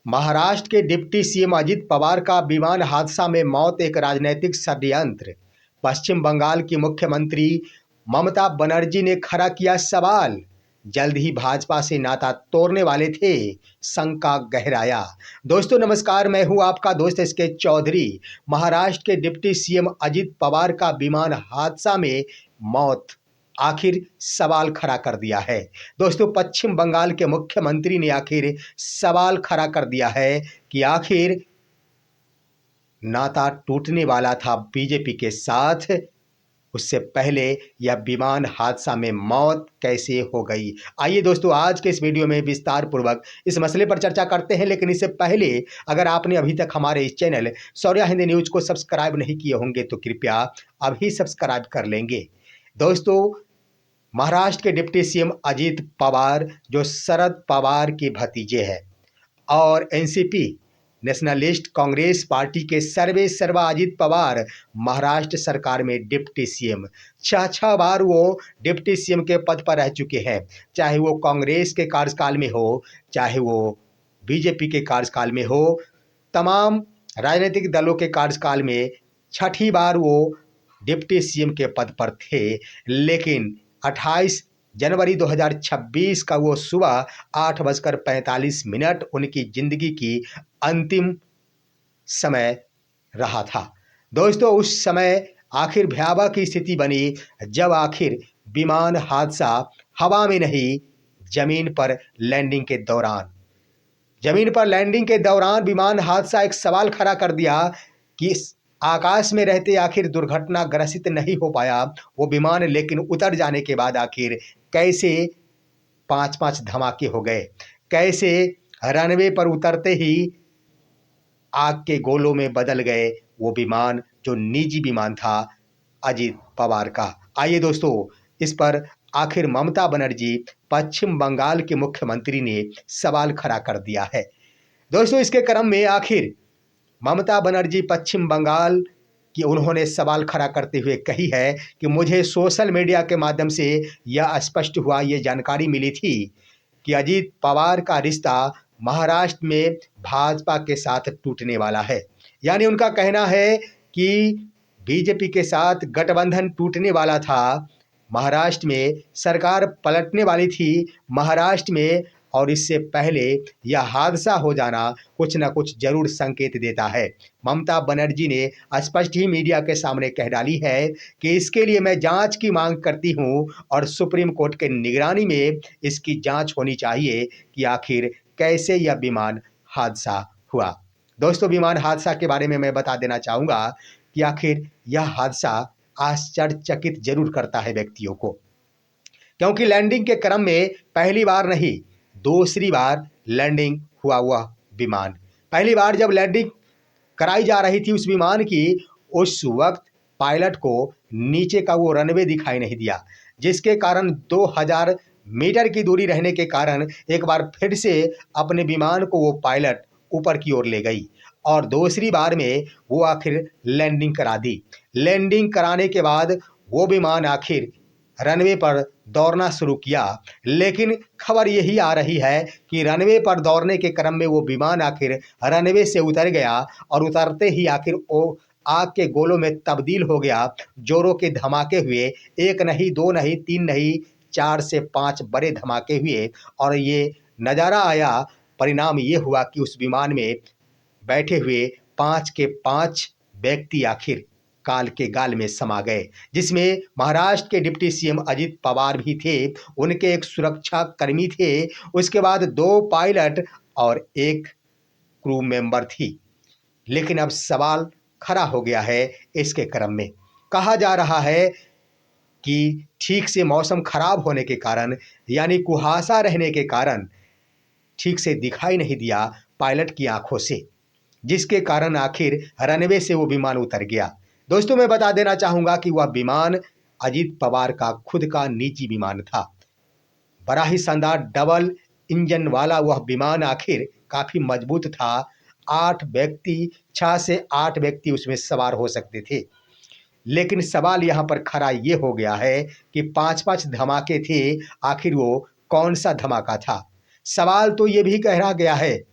महाराष्ट्र के deputy CM Ajit Pawar का विमान हादसा में मौत एक राजनीतिक षड्यंत्र। पश्चिम बंगाल की मुख्यमंत्री ममता बनर्जी ने खड़ा किया सवाल। जल्द ही भाजपा से नाता तोड़ने वाले थे, शंका गहराया। दोस्तों नमस्कार, मैं हूं आपका दोस्त एसके चौधरी। महाराष्ट्र के डिप्टी सीएम अजित पवार का विमान हादसा में मौत आखिर सवाल खड़ा कर दिया है। दोस्तों पश्चिम बंगाल के मुख्यमंत्री ने आखिर सवाल खड़ा कर दिया है कि आखिर नाता टूटने वाला था बीजेपी के साथ, उससे पहले यह विमान हादसा में मौत कैसे हो गई। आइए दोस्तों आज के इस वीडियो में विस्तार पूर्वक इस मसले पर चर्चा करते हैं। लेकिन इससे पहले अगर आपने अभी तक हमारे इस चैनल शौर्या हिंदी न्यूज को सब्सक्राइब नहीं किए होंगे तो कृपया अभी सब्सक्राइब कर लेंगे। दोस्तों महाराष्ट्र के डिप्टी सीएम अजित पवार जो शरद पवार के भतीजे हैं और एनसीपी नेशनलिस्ट कांग्रेस पार्टी के सर्वे सर्वा अजित पवार महाराष्ट्र सरकार में डिप्टी सीएम छह बार वो डिप्टी सीएम के पद पर रह चुके हैं। चाहे वो कांग्रेस के कार्यकाल में हो, चाहे वो बीजेपी के कार्यकाल में हो, तमाम राजनीतिक दलों के कार्यकाल में छठी बार वो डिप्टी सीएम के पद पर थे। लेकिन 28 जनवरी 2026 का वो सुबह 8:45 उनकी जिंदगी की अंतिम समय रहा था। दोस्तों उस समय आखिर भयावह की स्थिति बनी जब आखिर विमान हादसा हवा में नहीं, जमीन पर लैंडिंग के दौरान विमान हादसा एक सवाल खड़ा कर दिया कि आकाश में रहते आखिर दुर्घटना ग्रसित नहीं हो पाया वो विमान, लेकिन उतर जाने के बाद आखिर कैसे 5-5 धमाके हो गए, कैसे रनवे पर उतरते ही आग के गोलों में बदल गए वो विमान जो निजी विमान था अजित पवार का। आइए दोस्तों इस पर आखिर ममता बनर्जी पश्चिम बंगाल के मुख्यमंत्री ने सवाल खड़ा कर दिया है। दोस्तों इसके क्रम में आखिर ममता बनर्जी पश्चिम बंगाल की उन्होंने सवाल खड़ा करते हुए कही है कि मुझे सोशल मीडिया के माध्यम से यह स्पष्ट हुआ, ये जानकारी मिली थी कि अजित पवार का रिश्ता महाराष्ट्र में भाजपा के साथ टूटने वाला है। यानी उनका कहना है कि बीजेपी के साथ गठबंधन टूटने वाला था, महाराष्ट्र में सरकार पलटने वाली थी महाराष्ट्र में, और इससे पहले यह हादसा हो जाना कुछ न कुछ जरूर संकेत देता है। ममता बनर्जी ने स्पष्ट ही मीडिया के सामने कह डाली है कि इसके लिए मैं जांच की मांग करती हूं और सुप्रीम कोर्ट के निगरानी में इसकी जांच होनी चाहिए कि आखिर कैसे यह विमान हादसा हुआ। दोस्तों विमान हादसा के बारे में मैं बता देना चाहूँगा कि आखिर यह हादसा आश्चर्यचकित जरूर करता है व्यक्तियों को, क्योंकि लैंडिंग के क्रम में पहली बार नहीं दूसरी बार लैंडिंग हुआ वह विमान। पहली बार जब लैंडिंग कराई जा रही थी उस विमान की, उस वक्त पायलट को नीचे का वो रनवे दिखाई नहीं दिया, जिसके कारण 2000 मीटर की दूरी रहने के कारण एक बार फिर से अपने विमान को वो पायलट ऊपर की ओर ले गई और दूसरी बार में वो आखिर लैंडिंग करा दी। लैंडिंग कराने के बाद वो विमान आखिर रनवे पर दौड़ना शुरू किया, लेकिन खबर यही आ रही है कि रनवे पर दौड़ने के क्रम में वो विमान आखिर रनवे से उतर गया और उतरते ही आखिर वो आग के गोलों में तब्दील हो गया। जोरों के धमाके हुए, एक नहीं, दो नहीं, तीन नहीं, 4 से 5 बड़े धमाके हुए और ये नज़ारा आया। परिणाम ये हुआ कि उस विमान में बैठे हुए 5 के 5 व्यक्ति आखिर काल के गाल में समा गए, जिसमें महाराष्ट्र के डिप्टी सीएम अजित पवार भी थे, उनके एक सुरक्षा कर्मी थे, उसके बाद 2 पायलट और 1 क्रू मेंबर थी। लेकिन अब सवाल खड़ा हो गया है। इसके क्रम में कहा जा रहा है कि ठीक से मौसम खराब होने के कारण, यानी कुहासा रहने के कारण ठीक से दिखाई नहीं दिया पायलट की आंखों से, जिसके कारण आखिर रनवे से वो विमान उतर गया। दोस्तों मैं बता देना चाहूँगा कि वह विमान अजित पवार का खुद का निजी विमान था। बड़ा ही शानदार डबल इंजन वाला वह विमान आखिर काफ़ी मजबूत था। 6 से 8 व्यक्ति उसमें सवार हो सकते थे। लेकिन सवाल यहाँ पर खड़ा ये हो गया है कि 5-5 धमाके थे, आखिर वो कौन सा धमाका था। सवाल तो ये भी कह रहा गया है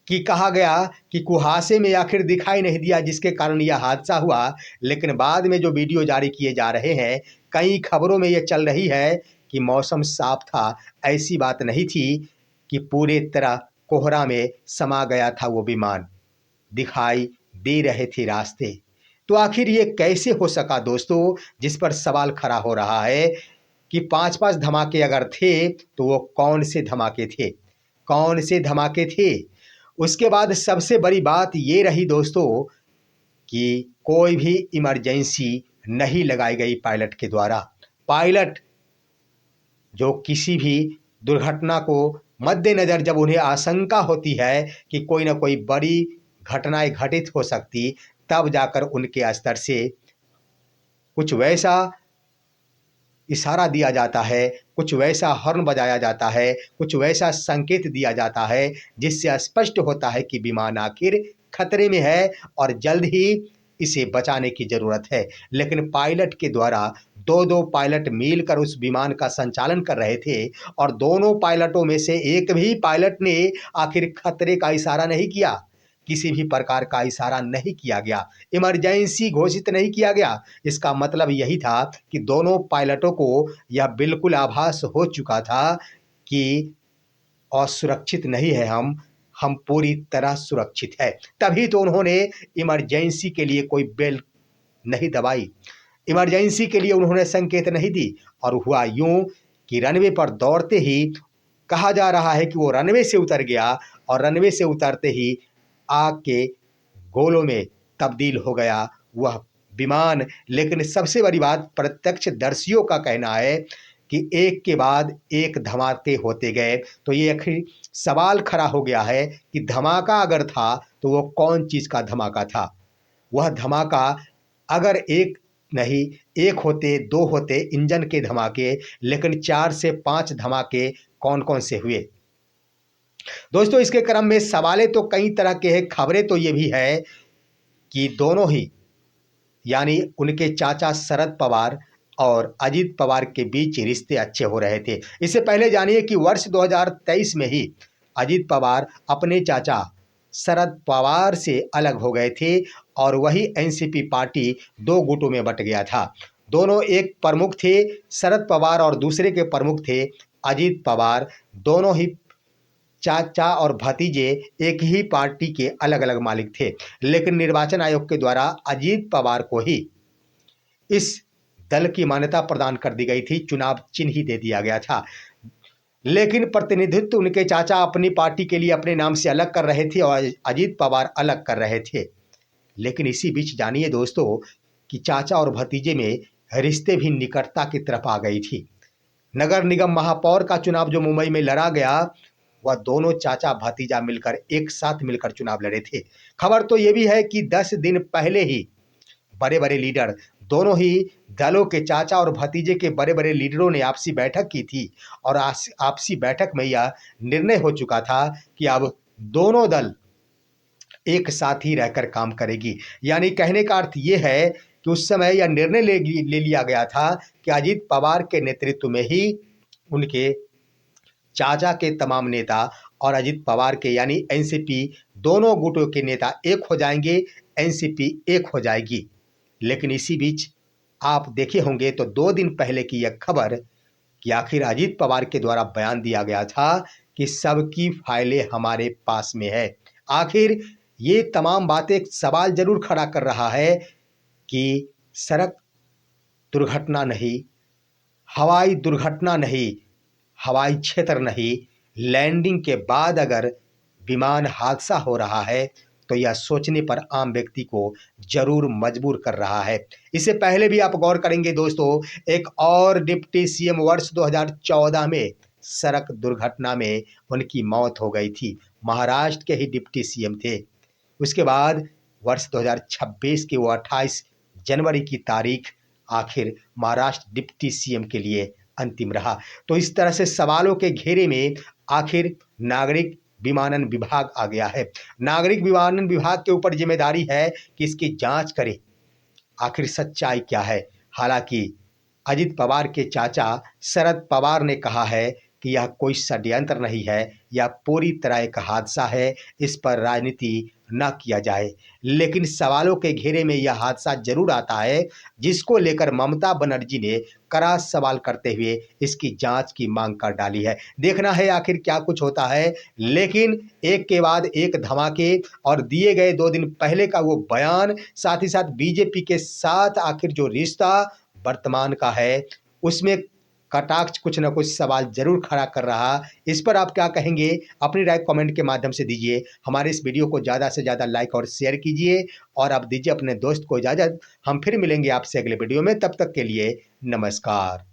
कि कहा गया कि कुहासे में आखिर दिखाई नहीं दिया जिसके कारण यह हादसा हुआ, लेकिन बाद में जो वीडियो जारी किए जा रहे हैं, कई खबरों में यह चल रही है कि मौसम साफ था। ऐसी बात नहीं थी कि पूरे तरह कोहरा में समा गया था वो विमान, दिखाई दे रहे थे रास्ते। तो आखिर ये कैसे हो सका दोस्तों, जिस पर सवाल खड़ा हो रहा है कि 5-5 धमाके अगर थे तो वो कौन से धमाके थे? कौन से धमाके थे? उसके बाद सबसे बड़ी बात ये रही दोस्तों कि कोई भी इमरजेंसी नहीं लगाई गई पायलट के द्वारा। पायलट जो किसी भी दुर्घटना को मद्देनज़र जब उन्हें आशंका होती है कि कोई न कोई बड़ी घटनाएँ घटित हो सकती, तब जाकर उनके स्तर से कुछ वैसा इशारा दिया जाता है, कुछ वैसा हॉर्न बजाया जाता है, कुछ वैसा संकेत दिया जाता है जिससे स्पष्ट होता है कि विमान आखिर खतरे में है और जल्द ही इसे बचाने की ज़रूरत है। लेकिन पायलट के द्वारा 2-2 पायलट मिलकर उस विमान का संचालन कर रहे थे और दोनों पायलटों में से एक भी पायलट ने आखिर खतरे का इशारा नहीं किया, किसी भी प्रकार का इशारा नहीं किया गया, इमरजेंसी घोषित नहीं किया गया। इसका मतलब यही था कि दोनों पायलटों को यह बिल्कुल आभास हो चुका था कि असुरक्षित नहीं है हम पूरी तरह सुरक्षित है। तभी तो उन्होंने इमरजेंसी के लिए कोई बेल नहीं दबाई, इमरजेंसी के लिए उन्होंने संकेत नहीं दी और हुआ यूं कि रनवे पर दौड़ते ही कहा जा रहा है कि वो रनवे से उतर गया और रनवे से उतरते ही आग के गोलों में तब्दील हो गया वह विमान। लेकिन सबसे बड़ी बात, प्रत्यक्षदर्शियों का कहना है कि एक के बाद एक धमाके होते गए। तो ये आखिर सवाल खड़ा हो गया है कि धमाका अगर था तो वो कौन चीज़ का धमाका था? वह धमाका अगर एक नहीं, एक होते, 2 होते इंजन के धमाके, लेकिन 4 से 5 धमाके कौन-कौन से हुए? दोस्तों इसके क्रम में सवालें तो कई तरह के हैं, खबरें तो ये भी है कि दोनों ही यानी उनके चाचा शरद पवार और अजित पवार के बीच रिश्ते अच्छे हो रहे थे। इससे पहले जानिए कि वर्ष 2023 में ही अजित पवार अपने चाचा शरद पवार से अलग हो गए थे और वही एनसीपी पार्टी 2 गुटों में बँट गया था। दोनों एक प्रमुख थे शरद पवार और दूसरे के प्रमुख थे अजित पवार। दोनों ही चाचा और भतीजे एक ही पार्टी के अलग-अलग मालिक थे, लेकिन निर्वाचन आयोग के द्वारा अजित पवार को ही इस दल की मान्यता प्रदान कर दी गई थी, चुनाव चिन्ह ही दे दिया गया था। लेकिन प्रतिनिधित्व उनके चाचा अपनी पार्टी के लिए अपने नाम से अलग कर रहे थे और अजित पवार अलग कर रहे थे। लेकिन इसी बीच जानिए दोस्तों कि चाचा और भतीजे में रिश्ते भी निकटता की तरफ आ गई थी। नगर निगम महापौर का चुनाव जो मुंबई में लड़ा गया, वह दोनों चाचा भतीजा मिलकर एक साथ मिलकर चुनाव लड़े थे। खबर तो ये भी है कि 10 दिन पहले ही बड़े-बड़े लीडर, दोनों ही दलों के चाचा और भतीजे के बड़े-बड़े लीडरों ने आपसी बैठक की थी और आपसी बैठक में यह निर्णय हो चुका था कि अब दोनों दल एक साथ ही रहकर काम करेगी। यानी कहने का अर्थ ये है कि उस समय यह निर्णय ले लिया गया था कि अजित पवार के नेतृत्व में ही उनके चाचा के तमाम नेता और अजित पवार के यानी एनसीपी दोनों गुटों के नेता एक हो जाएंगे, एनसीपी एक हो जाएगी। लेकिन इसी बीच आप देखे होंगे तो 2 दिन पहले की यह खबर कि आखिर अजित पवार के द्वारा बयान दिया गया था कि सबकी फाइलें हमारे पास में है। आखिर ये तमाम बातें एक सवाल जरूर खड़ा कर रहा है कि सड़क दुर्घटना नहीं, हवाई दुर्घटना नहीं, हवाई क्षेत्र नहीं, लैंडिंग के बाद अगर विमान हादसा हो रहा है तो यह सोचने पर आम व्यक्ति को जरूर मजबूर कर रहा है। इससे पहले भी आप गौर करेंगे दोस्तों, एक और डिप्टी सीएम वर्ष 2014 में सड़क दुर्घटना में उनकी मौत हो गई थी। महाराष्ट्र के ही डिप्टी सीएम थे। उसके बाद वर्ष 2026 के वो 28 जनवरी की तारीख आखिर महाराष्ट्र डिप्टी सीएम के लिए अंतिम रहा। तो इस तरह से सवालों के घेरे में आखिर नागरिक विमानन विभाग आ गया है। नागरिक विमानन विभाग के ऊपर जिम्मेदारी है कि इसकी जांच करे, आखिर सच्चाई क्या है। हालांकि अजित पवार के चाचा शरद पवार ने कहा है कि यह कोई षड्यंत्र नहीं है, यह पूरी तरह एक हादसा है, इस पर राजनीति न किया जाए। लेकिन सवालों के घेरे में यह हादसा ज़रूर आता है, जिसको लेकर ममता बनर्जी ने कड़ा सवाल करते हुए इसकी जांच की मांग कर डाली है। देखना है आखिर क्या कुछ होता है, लेकिन एक के बाद एक धमाके और दिए गए 2 दिन पहले का वो बयान, साथ ही साथ बीजेपी के साथ आखिर जो रिश्ता वर्तमान का है, उसमें कटाक्ष कुछ न कुछ सवाल ज़रूर खड़ा कर रहा। इस पर आप क्या कहेंगे? अपनी राय कमेंट के माध्यम से दीजिए। हमारे इस वीडियो को ज़्यादा से ज़्यादा लाइक और शेयर कीजिए और आप दीजिए अपने दोस्त को इजाज़त। हम फिर मिलेंगे आपसे अगले वीडियो में, तब तक के लिए नमस्कार।